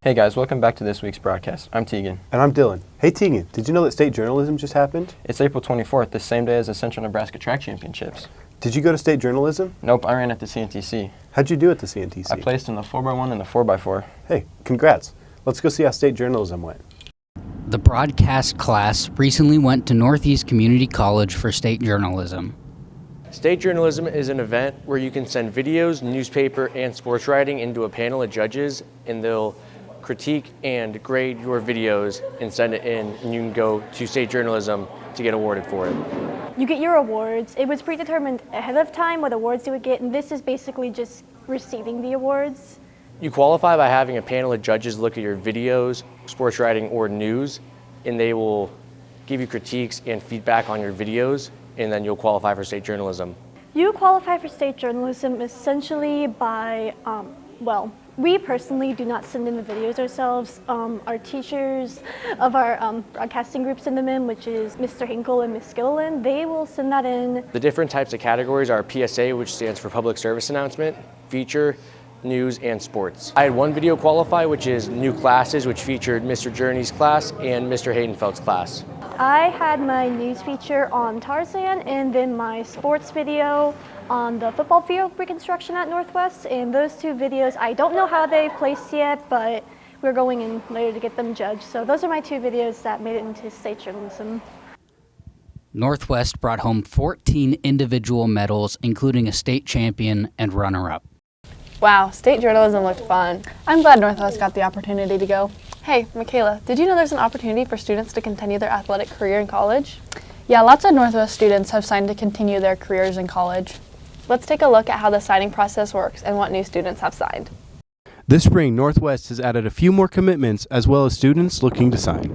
Hey guys, welcome back to this week's broadcast. I'm Tegan. And I'm Dylan. Hey Tegan, did you know that state journalism just happened? It's April 24th, the same day as the Central Nebraska Track Championships. Did you go to state journalism? Nope, I ran at the CNTC. How'd you do at the CNTC? I placed in the 4x1 and the 4x4. Hey, congrats. Let's go see how state journalism went. The broadcast class recently went to Northeast Community College for state journalism. State journalism is an event where you can send videos, newspaper, and sports writing into a panel of judges, and they'll critique and grade your videos and send it in, and you can go to state journalism to get awarded for it. You get your awards. It was predetermined ahead of time what awards you would get, and this is basically just receiving the awards. You qualify by having a panel of judges look at your videos, sports writing, or news, and they will give you critiques and feedback on your videos, and then you'll qualify for state journalism. You qualify for state journalism essentially by, we personally do not send in the videos ourselves. Our teachers of our broadcasting group send them in, which is Mr. Hinkle and Miss Gilliland. They will send that in. The different types of categories are PSA, which stands for Public Service Announcement, Feature, News, and Sports. I had one video qualify, which is New Classes, which featured Mr. Journey's class and Mr. Haydenfeld's class. I had my news feature on Tarzan and then my sports video on the football field reconstruction at Northwest, and those two videos, I don't know how they've placed yet, but we're going in later to get them judged. So those are my two videos that made it into state journalism. Northwest brought home 14 individual medals, including a state champion and runner-up. Wow, state journalism looked fun. I'm glad Northwest got the opportunity to go. Hey, Michaela, did you know there's an opportunity for students to continue their athletic career in college? Yeah, lots of Northwest students have signed to continue their careers in college. Let's take a look at how the signing process works and what new students have signed. This spring, Northwest has added a few more commitments as well as students looking to sign.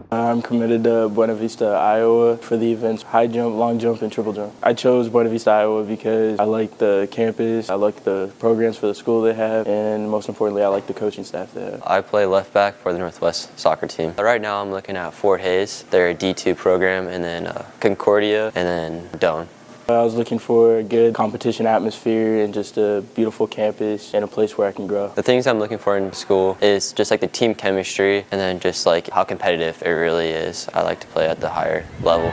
I'm committed to Buena Vista, Iowa for the events high jump, long jump, and triple jump. I chose Buena Vista, Iowa because I like the campus, I like the programs for the school they have, and most importantly, I like the coaching staff they have. I play left back for the Northwest soccer team. Right now I'm looking at Fort Hays, their D2 program, and then Concordia, and then Doane. I was looking for a good competition atmosphere and just a beautiful campus and a place where I can grow. The things I'm looking for in school is just like the team chemistry and then just like how competitive it really is. I like to play at the higher level.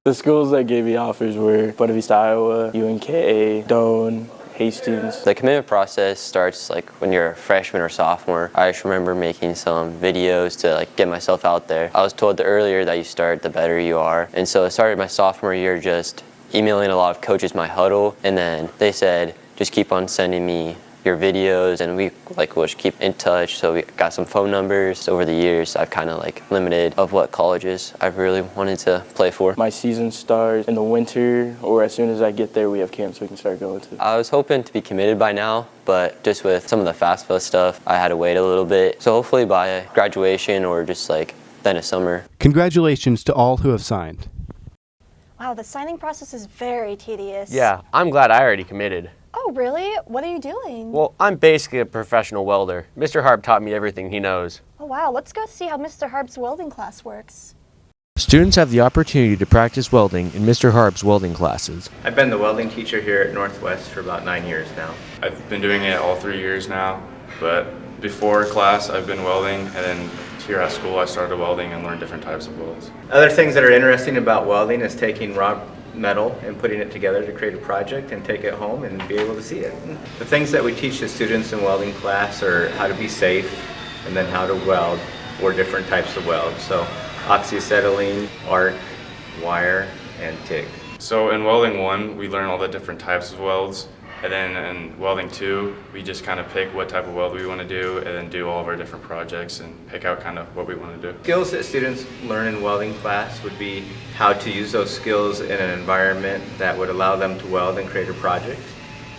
The schools that gave me offers were Buena Vista, Iowa, UNKA, Doane, Hastings. The commitment process starts like when you're a freshman or sophomore. I just remember making some videos to like get myself out there. I was told the earlier that you start, the better you are. And so I started my sophomore year just emailing a lot of coaches my huddle, and then they said, just keep on sending me your videos, and we will just keep in touch. So we got some phone numbers. Over the years, I've kind of limited of what colleges I've really wanted to play for. My season starts in the winter, or as soon as I get there, we have camps we can start going to. I was hoping to be committed by now, but just with some of the FAFSA stuff, I had to wait a little bit. So hopefully by graduation or just then a summer. Congratulations to all who have signed. Wow, the signing process is very tedious. Yeah, I'm glad I already committed. Oh, really? What are you doing? Well, I'm basically a professional welder. Mr. Harp taught me everything he knows. Oh, wow. Let's go see how Mr. Harp's welding class works. Students have the opportunity to practice welding in Mr. Harp's welding classes. I've been the welding teacher here at Northwest for about 9 years now. I've been doing it all 3 years now, but before class I've been welding, and then here at school I started welding and learned different types of welds. Other things that are interesting about welding is taking raw metal and putting it together to create a project and take it home and be able to see it. The things that we teach the students in welding class are how to be safe and then how to weld 4 different types of welds. So oxyacetylene, arc, wire, and TIG. So in welding 1 we learn all the different types of welds, and then in welding 2 we just kind of pick what type of weld we want to do and then do all of our different projects and pick out kind of what we want to do. Skills that students learn in welding class would be how to use those skills in an environment that would allow them to weld and create a project,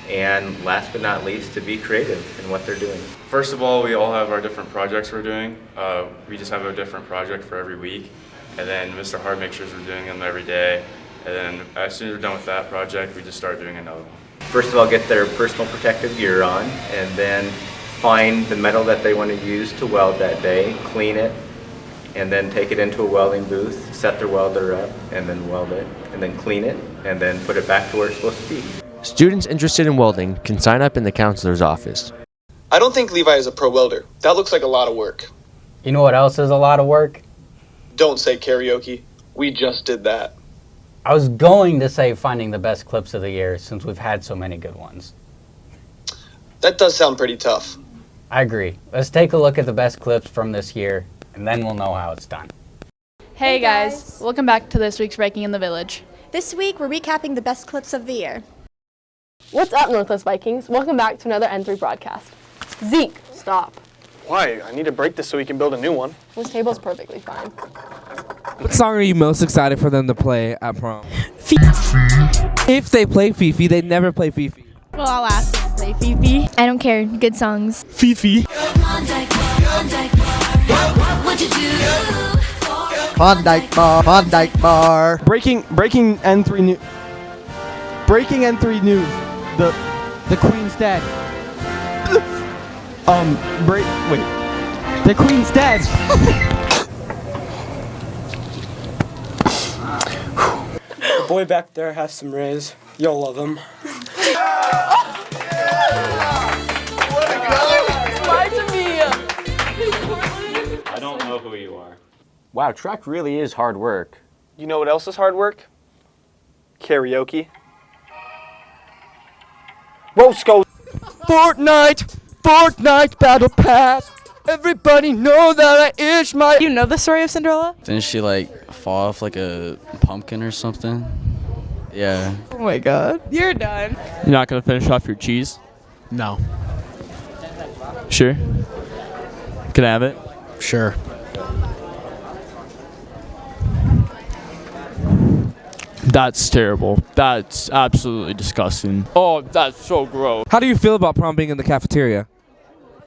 and last but not least, to be creative in what they're doing. First of all, we all have our different projects we're doing. We just have a different project for every week, and then Mr. Hart makes sure we're doing them every day, and then as soon as we're done with that project, we just start doing another one. First of all, get their personal protective gear on, and then find the metal that they want to use to weld that day, clean it, and then take it into a welding booth, set their welder up, and then weld it, and then clean it, and then put it back to where it's supposed to be. Students interested in welding can sign up in the counselor's office. I don't think Levi is a pro welder. That looks like a lot of work. You know what else is a lot of work? Don't say karaoke. We just did that. I was going to say finding the best clips of the year since we've had so many good ones. That does sound pretty tough. I agree. Let's take a look at the best clips from this year, and then we'll know how it's done. Hey guys, welcome back to this week's Viking in the Village. This week, we're recapping the best clips of the year. What's up, Northwest Vikings? Welcome back to another N3 broadcast. Zeke, stop. Why? I need to break this so we can build a new one. This table's perfectly fine. What song are you most excited for them to play at prom? If they play Fifi, they never play Fifi. Well, I'll ask them to play Fifi. I don't care. Good songs. Fifi. Klondike bar. Breaking N3 news. Breaking N3 news. The Queen's dead. The Queen's dead. The boy back there has some riz. You'll love him. I don't know who you are. Wow, track really is hard work. You know what else is hard work? Karaoke. Roscoe. Fortnite Battle Pass. Everybody know that I is my. You know the story of Cinderella? Didn't she like fall off like a pumpkin or something? Yeah. Oh my god. You're done. You're not gonna finish off your cheese? No. Sure. Can I have it? Sure. That's terrible. That's absolutely disgusting. Oh, that's so gross. How do you feel about prom being in the cafeteria?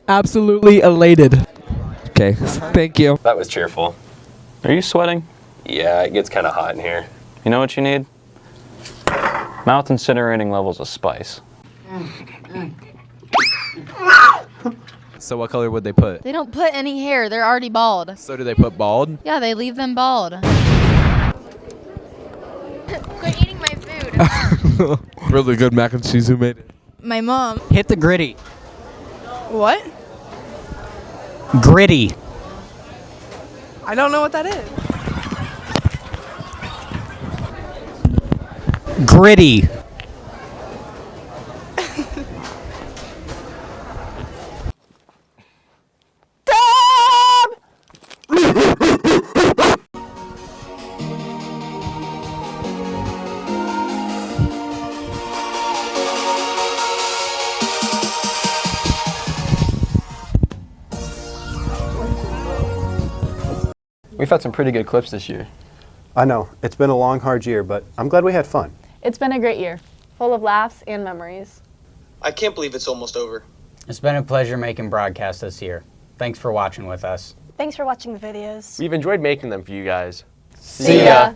Absolutely elated. Okay, thank you. That was cheerful. Are you sweating? Yeah, it gets kind of hot in here. You know what you need? Mouth incinerating levels of spice. So what color would they put? They don't put any hair. They're already bald. So do they put bald? Yeah, they leave them bald. Quit eating my food. Really good mac and cheese. Who made it? My mom. Hit the gritty. What? Gritty. I don't know what that is. Gritty. We've had some pretty good clips this year. I know. It's been a long, hard year, but I'm glad we had fun. It's been a great year, full of laughs and memories. I can't believe it's almost over. It's been a pleasure making broadcasts this year. Thanks for watching with us. Thanks for watching the videos. We've enjoyed making them for you guys. See ya.